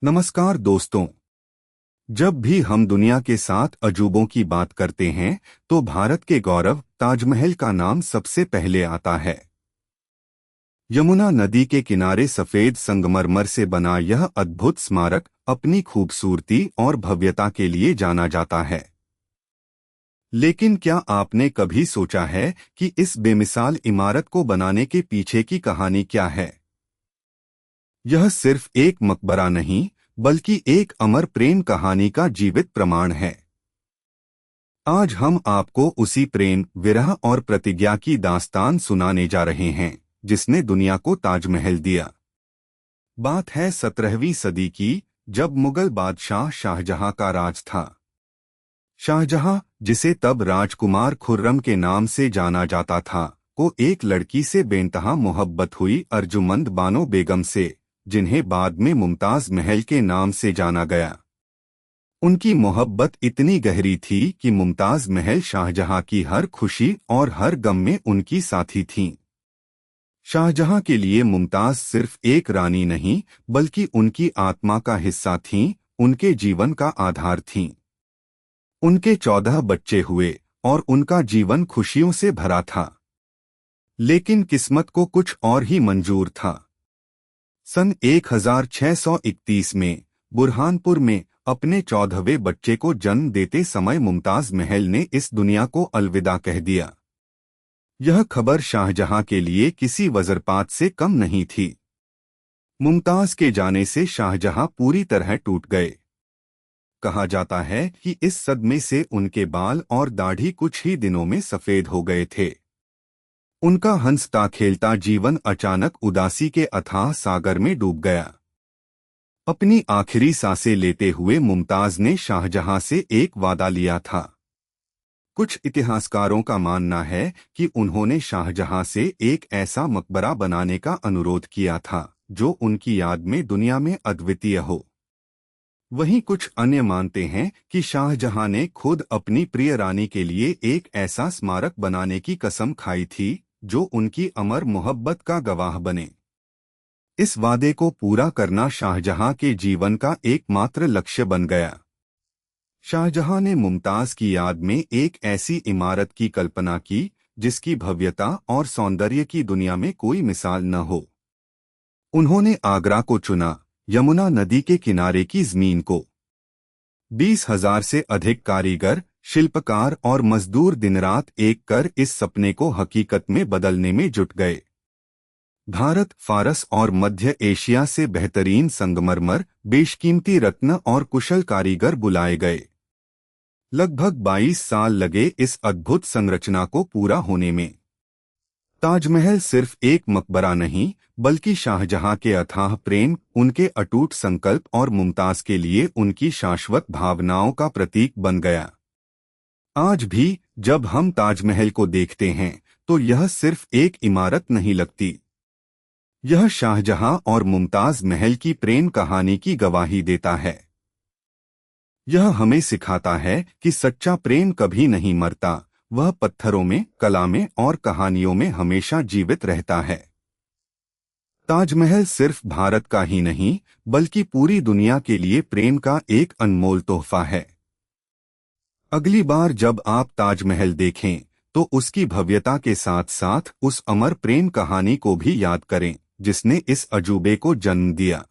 नमस्कार दोस्तों। जब भी हम दुनिया के 7 अजूबों की बात करते हैं तो भारत के गौरव ताजमहल का नाम सबसे पहले आता है। यमुना नदी के किनारे सफेद संगमरमर से बना यह अद्भुत स्मारक अपनी खूबसूरती और भव्यता के लिए जाना जाता है। लेकिन क्या आपने कभी सोचा है कि इस बेमिसाल इमारत को बनाने के पीछे की कहानी क्या है? यह सिर्फ एक मकबरा नहीं बल्कि एक अमर प्रेम कहानी का जीवित प्रमाण है। आज हम आपको उसी प्रेम, विरह और प्रतिज्ञा की दास्तान सुनाने जा रहे हैं जिसने दुनिया को ताजमहल दिया। बात है 17वीं सदी की, जब मुगल बादशाह शाहजहां का राज था। शाहजहां, जिसे तब राजकुमार खुर्रम के नाम से जाना जाता था, को एक लड़की से बेइंतहा मोहब्बत हुई, अर्जुमंद बानो बेगम से, जिन्हें बाद में मुमताज महल के नाम से जाना गया। उनकी मोहब्बत इतनी गहरी थी कि मुमताज महल शाहजहां की हर खुशी और हर गम में उनकी साथी थीं। शाहजहां के लिए मुमताज सिर्फ एक रानी नहीं बल्कि उनकी आत्मा का हिस्सा थीं, उनके जीवन का आधार थीं। उनके 14 बच्चे हुए और उनका जीवन खुशियों से भरा था। लेकिन किस्मत को कुछ और ही मंजूर था। सन 1631 में बुरहानपुर में अपने 14वें बच्चे को जन्म देते समय मुमताज महल ने इस दुनिया को अलविदा कह दिया। यह खबर शाहजहां के लिए किसी वज्रपात से कम नहीं थी। मुमताज के जाने से शाहजहां पूरी तरह टूट गए। कहा जाता है कि इस सदमे से उनके बाल और दाढ़ी कुछ ही दिनों में सफेद हो गए थे। उनका हंसता खेलता जीवन अचानक उदासी के अथाह सागर में डूब गया। अपनी आखिरी सांसें लेते हुए मुमताज ने शाहजहां से एक वादा लिया था। कुछ इतिहासकारों का मानना है कि उन्होंने शाहजहां से एक ऐसा मकबरा बनाने का अनुरोध किया था जो उनकी याद में दुनिया में अद्वितीय हो। वहीं कुछ अन्य मानते हैं कि शाहजहां ने खुद अपनी प्रिय रानी के लिए एक ऐसा स्मारक बनाने की कसम खाई थी जो उनकी अमर मोहब्बत का गवाह बने। इस वादे को पूरा करना शाहजहां के जीवन का एकमात्र लक्ष्य बन गया। शाहजहां ने मुमताज की याद में एक ऐसी इमारत की कल्पना की जिसकी भव्यता और सौंदर्य की दुनिया में कोई मिसाल न हो। उन्होंने आगरा को चुना, यमुना नदी के किनारे की जमीन को। 20,000 से अधिक कारीगर, शिल्पकार और मजदूर दिनरात एक कर इस सपने को हकीकत में बदलने में जुट गए। भारत, फारस और मध्य एशिया से बेहतरीन संगमरमर, बेशकीमती रत्न और कुशल कारीगर बुलाए गए। लगभग 22 साल लगे इस अद्भुत संरचना को पूरा होने में। ताजमहल सिर्फ एक मकबरा नहीं बल्कि शाहजहां के अथाह प्रेम, उनके अटूट संकल्प और मुमताज के लिए उनकी शाश्वत भावनाओं का प्रतीक बन गया। आज भी जब हम ताजमहल को देखते हैं तो यह सिर्फ एक इमारत नहीं लगती। यह शाहजहां और मुमताज महल की प्रेम कहानी की गवाही देता है। यह हमें सिखाता है कि सच्चा प्रेम कभी नहीं मरता, वह पत्थरों में, कला में और कहानियों में हमेशा जीवित रहता है। ताजमहल सिर्फ भारत का ही नहीं बल्कि पूरी दुनिया के लिए प्रेम का एक अनमोल तोहफा है। अगली बार जब आप ताजमहल देखें तो उसकी भव्यता के साथ साथ उस अमर प्रेम कहानी को भी याद करें जिसने इस अजूबे को जन्म दिया।